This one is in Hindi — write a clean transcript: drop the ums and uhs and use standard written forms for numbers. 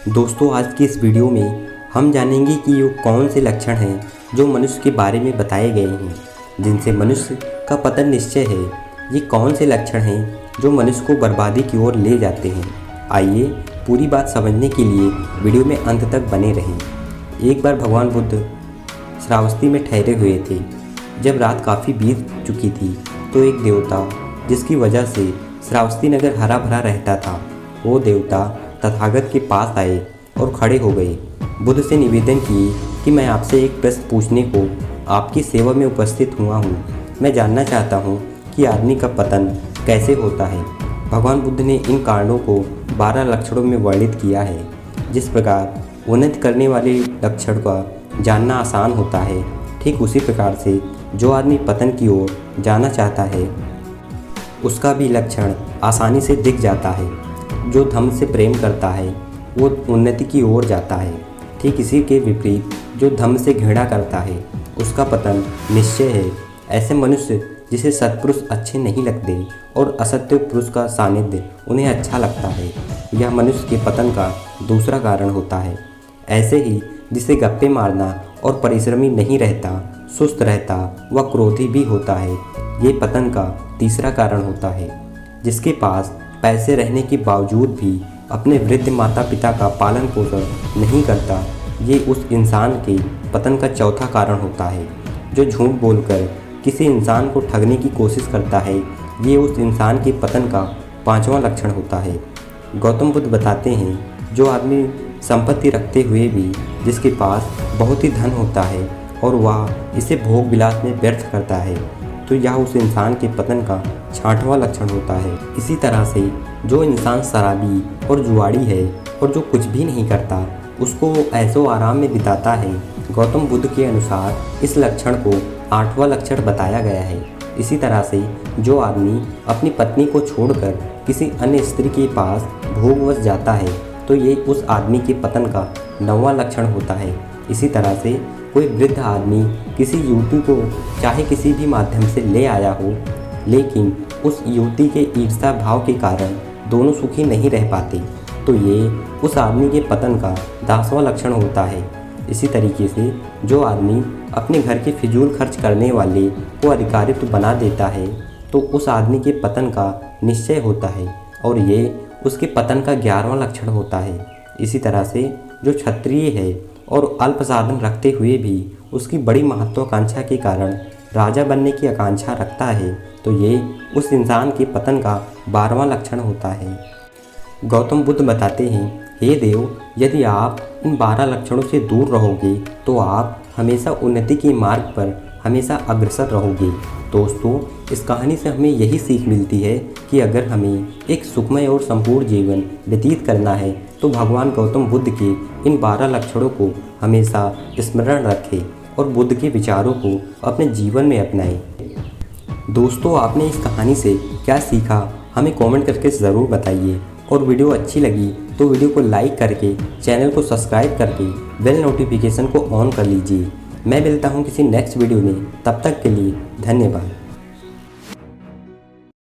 दोस्तों, आज की इस वीडियो में हम जानेंगे कि ये कौन से लक्षण हैं जो मनुष्य के बारे में बताए गए हैं जिनसे मनुष्य का पतन निश्चय है। ये कौन से लक्षण हैं जो मनुष्य को बर्बादी की ओर ले जाते हैं। आइए पूरी बात समझने के लिए वीडियो में अंत तक बने रहें। एक बार भगवान बुद्ध श्रावस्ती में ठहरे हुए थे। जब रात काफ़ी बीत चुकी थी तो एक देवता, जिसकी वजह से श्रावस्ती नगर हरा भरा रहता था, वो देवता तथागत के पास आए और खड़े हो गए। बुद्ध से निवेदन किए कि मैं आपसे एक प्रश्न पूछने को आपकी सेवा में उपस्थित हुआ हूँ। मैं जानना चाहता हूँ कि आदमी का पतन कैसे होता है। भगवान बुद्ध ने इन कारणों को 12 लक्षणों में वर्णित किया है। जिस प्रकार उन्नति करने वाले लक्षण का जानना आसान होता है, ठीक उसी प्रकार से जो आदमी पतन की ओर जाना चाहता है उसका भी लक्षण आसानी से दिख जाता है। जो धर्म से प्रेम करता है वो उन्नति की ओर जाता है। ठीक इसी के विपरीत जो धर्म से घृणा करता है उसका पतन निश्चय है। ऐसे मनुष्य जिसे सत्पुरुष अच्छे नहीं लगते और असत्य पुरुष का सानिध्य उन्हें अच्छा लगता है, यह मनुष्य के पतन का दूसरा कारण होता है। ऐसे ही जिसे गप्पे मारना और परिश्रमी नहीं रहता, सुस्त रहता व क्रोधी भी होता है, ये पतन का तीसरा कारण होता है। जिसके पास पैसे रहने के बावजूद भी अपने वृद्ध माता पिता का पालन पोषण नहीं करता, ये उस इंसान के पतन का चौथा कारण होता है। जो झूठ बोलकर किसी इंसान को ठगने की कोशिश करता है, ये उस इंसान के पतन का पांचवा लक्षण होता है। गौतम बुद्ध बताते हैं, जो आदमी संपत्ति रखते हुए भी जिसके पास बहुत ही धन होता है और वह इसे भोग विलास में व्यर्थ करता है, तो यह उस इंसान के पतन का छठवां लक्षण होता है। इसी तरह से जो इंसान शराबी और जुआड़ी है और जो कुछ भी नहीं करता, उसको ऐसो आराम में बिताता है, गौतम बुद्ध के अनुसार इस लक्षण को आठवां लक्षण बताया गया है। इसी तरह से जो आदमी अपनी पत्नी को छोड़कर किसी अन्य स्त्री के पास भोगवश जाता है, तो ये उस आदमी के पतन का नौवां लक्षण होता है। इसी तरह से कोई वृद्ध आदमी किसी युवती को चाहे किसी भी माध्यम से ले आया हो, लेकिन उस युवती के ईर्ष्या भाव के कारण दोनों सुखी नहीं रह पाते, तो ये उस आदमी के पतन का 10वां लक्षण होता है। इसी तरीके से जो आदमी अपने घर के फिजूल खर्च करने वाले को अधिकारित्व बना देता है, तो उस आदमी के पतन का निश्चय होता है और ये उसके पतन का 11वां लक्षण होता है। इसी तरह से जो क्षत्रिय है और अल्प साधन रखते हुए भी उसकी बड़ी महत्वाकांक्षा के कारण राजा बनने की आकांक्षा रखता है, तो ये उस इंसान के पतन का 12वां लक्षण होता है। गौतम बुद्ध बताते हैं, हे देव, यदि आप इन 12 लक्षणों से दूर रहोगे तो आप हमेशा उन्नति के मार्ग पर हमेशा अग्रसर रहोगे। दोस्तों, इस कहानी से हमें यही सीख मिलती है कि अगर हमें एक सुखमय और संपूर्ण जीवन व्यतीत करना है तो भगवान गौतम बुद्ध के इन 12 लक्षणों को हमेशा स्मरण रखें और बुद्ध के विचारों को अपने जीवन में अपनाएं। दोस्तों, आपने इस कहानी से क्या सीखा हमें कमेंट करके ज़रूर बताइए, और वीडियो अच्छी लगी तो वीडियो को लाइक करके चैनल को सब्सक्राइब करके बेल नोटिफिकेशन को ऑन कर लीजिए। मैं मिलता हूँ किसी नेक्स्ट वीडियो में, तब तक के लिए धन्यवाद।